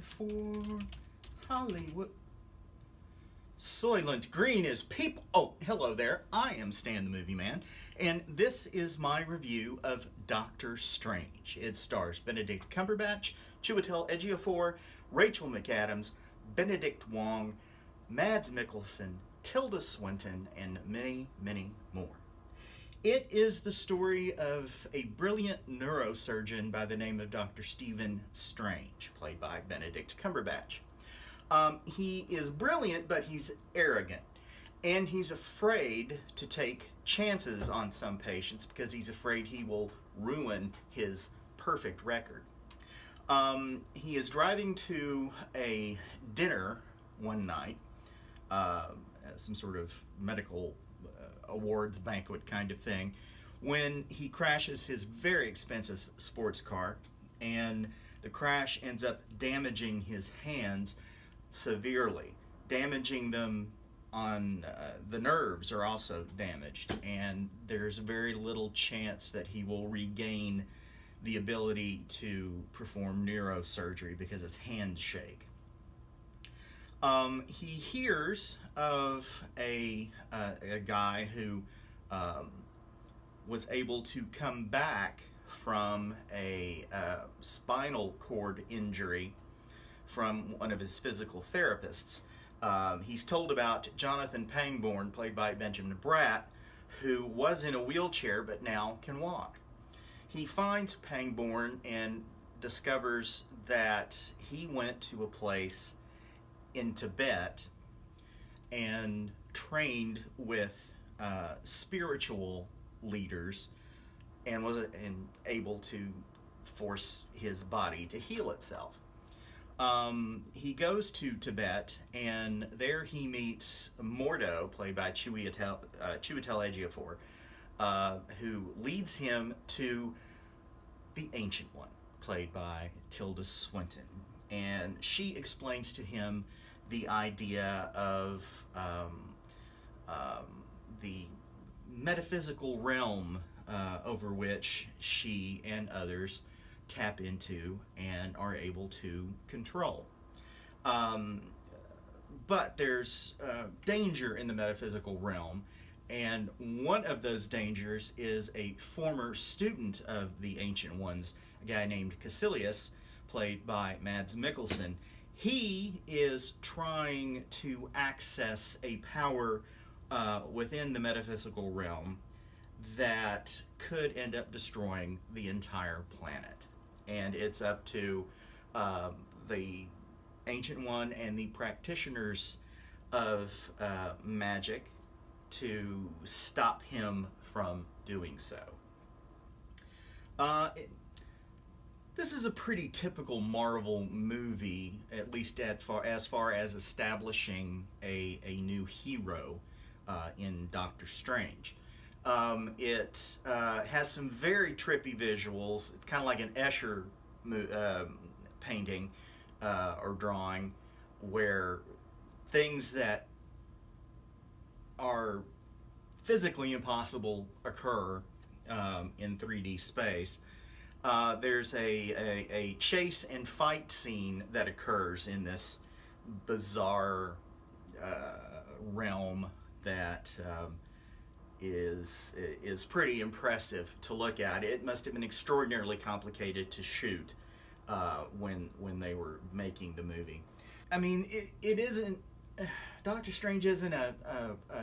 for Hollywood. Soylent Green is people. Oh, hello there. I am Stan the Movie Man, and this is my review of Doctor Strange. It stars Benedict Cumberbatch, Chiwetel Ejiofor, Rachel McAdams, Benedict Wong, Mads Mikkelsen, Tilda Swinton, and many, many more. It is the story of a brilliant neurosurgeon by the name of Dr. Stephen Strange, played by Benedict Cumberbatch. He is brilliant, but he's arrogant. And he's afraid to take chances on some patients because he's afraid he will ruin his perfect record. He is driving to a dinner one night, some sort of medical awards banquet kind of thing, when he crashes his very expensive sports car, and the crash ends up damaging his hands severely, damaging them on the nerves are also damaged, and there's very little chance that he will regain the ability to perform neurosurgery because his hands shake. He hears of a guy who was able to come back from a spinal cord injury from one of his physical therapists. He's told about Jonathan Pangborn, played by Benjamin Bratt, who was in a wheelchair but now can walk. He finds Pangborn and discovers that he went to a place in Tibet and trained with spiritual leaders and was able to force his body to heal itself. He goes to Tibet, and there he meets Mordo, played by Chiwetel Ejiofor, who leads him to the Ancient One, played by Tilda Swinton. And she explains to him the idea of the metaphysical realm over which she and others tap into and are able to control. But there's danger in the metaphysical realm, and one of those dangers is a former student of the Ancient Ones, a guy named Caecilius, played by Mads Mikkelsen. He is trying to access a power within the metaphysical realm that could end up destroying the entire planet. And it's up to the Ancient One and the practitioners of magic to stop him from doing so. This is a pretty typical Marvel movie, at least as far as establishing a new hero in Doctor Strange. It has some very trippy visuals. It's kind of like an Escher painting or drawing, where things that are physically impossible occur in 3D space. There's a chase and fight scene that occurs in this bizarre realm that is pretty impressive to look at. It must have been extraordinarily complicated to shoot when they were making the movie. I mean, it isn't. Doctor Strange isn't a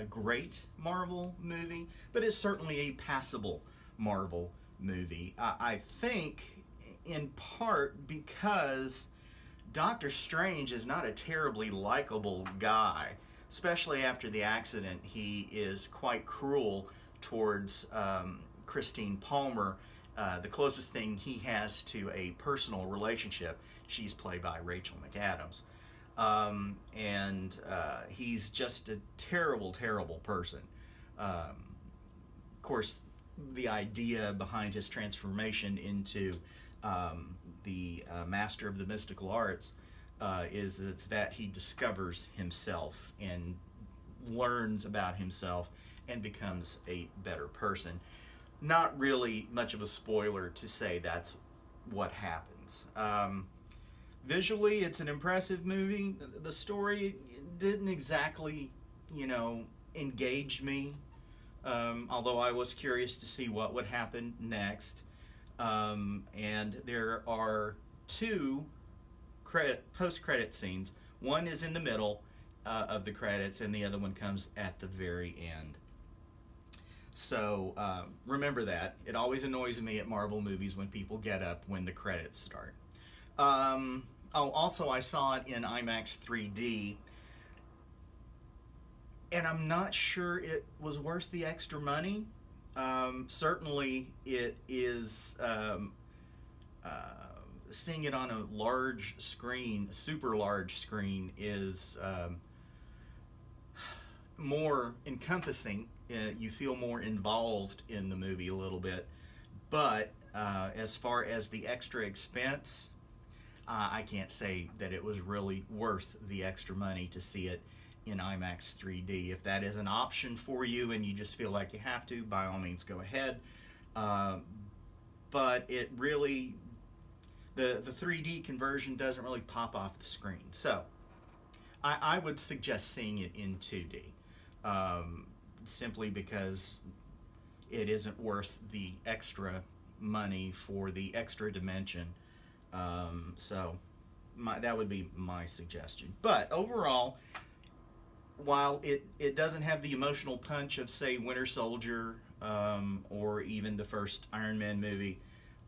great Marvel movie, but it's certainly a passable Marvel movie. I think in part because Doctor Strange is not a terribly likable guy. Especially after the accident, he is quite cruel towards Christine Palmer, the closest thing he has to a personal relationship. She's played by Rachel McAdams. And he's just a terrible, terrible person. Of course, the idea behind his transformation into the master of the mystical arts is that he discovers himself and learns about himself and becomes a better person. Not really much of a spoiler to say that's what happens. Visually, it's an impressive movie. The story didn't exactly, engage me, although I was curious to see what would happen next. And there are two post-credit scenes. One is in the middle of the credits, and the other one comes at the very end. So remember that. It always annoys me at Marvel movies when people get up when the credits start. Also, I saw it in IMAX 3D, and I'm not sure it was worth the extra money. Certainly, it is. Seeing it on a large screen, super large screen, is more encompassing. You feel more involved in the movie a little bit. But as far as the extra expense, I can't say that it was really worth the extra money to see it in IMAX 3D. If that is an option for you and you just feel like you have to, by all means go ahead. But it really, the 3D conversion doesn't really pop off the screen. So I would suggest seeing it in 2D, simply because it isn't worth the extra money for the extra dimension. So that would be my suggestion. But overall, while it doesn't have the emotional punch of, say, Winter Soldier, or even the first Iron Man movie,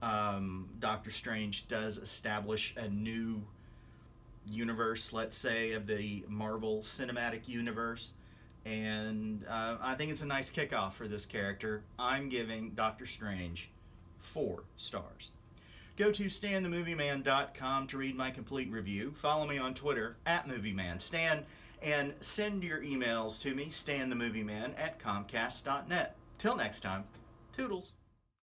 Doctor Strange does establish a new universe, let's say, of the Marvel Cinematic Universe. And I think it's a nice kickoff for this character. I'm giving Doctor Strange 4 stars. Go to StanTheMovieMan.com to read my complete review. Follow me on Twitter @MovieManStan, and send your emails to me, StanTheMovieMan @Comcast.net. Till next time, toodles.